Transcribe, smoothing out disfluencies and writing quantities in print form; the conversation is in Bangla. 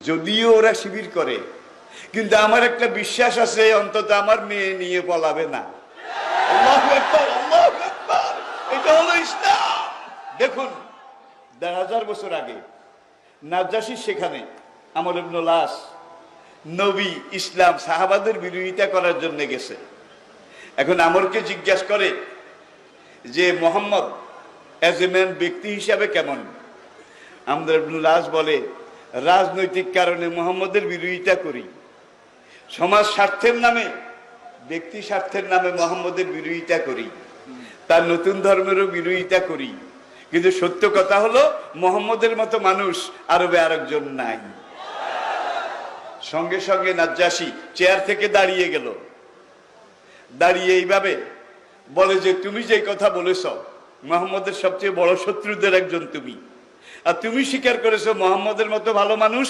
যদিও ওরা শিবির করে, কিন্তু আমার একটা বিশ্বাস আছে অন্তত আমার মেয়ে নিয়ে পলাবে না। আল্লাহু আকবার, আল্লাহু আকবার। এটা হলো ইসলাম। দেখুন 1000 বছর আগে নাজ্জাশী সেখানে আমর ইবনুল আস নবী ইসলাম সাহাবাদের বিরোধিতা করার জন্য গেছে। এখন আমরকে জিজ্ঞাসা করে যে মোহাম্মদ এজ এ ম্যান ব্যক্তি হিসাবে কেমন? আমর ইবনুল আস বলে, রাজনৈতিক কারণে মোহাম্মদের বিরোধিতা করি, সমাজ স্বার্থের নামে ব্যক্তি স্বার্থের নামে মোহাম্মদের বিরোধিতা করি, তার নতুন ধর্মেরও বিরোধিতা করি, কিন্তু সত্য কথা হলো মোহাম্মদের মতো মানুষ আরবে আরেকজন নাই। সঙ্গে সঙ্গে নাজ্জাশী চেয়ার থেকে দাঁড়িয়ে গেল, দাঁড়িয়ে এইভাবে বলে যে তুমি যে কথা বলেছ মোহাম্মদের সবচেয়ে বড় শত্রুদের একজন তুমি, আর তুমি স্বীকার করেছো মোহাম্মদের মতো ভালো মানুষ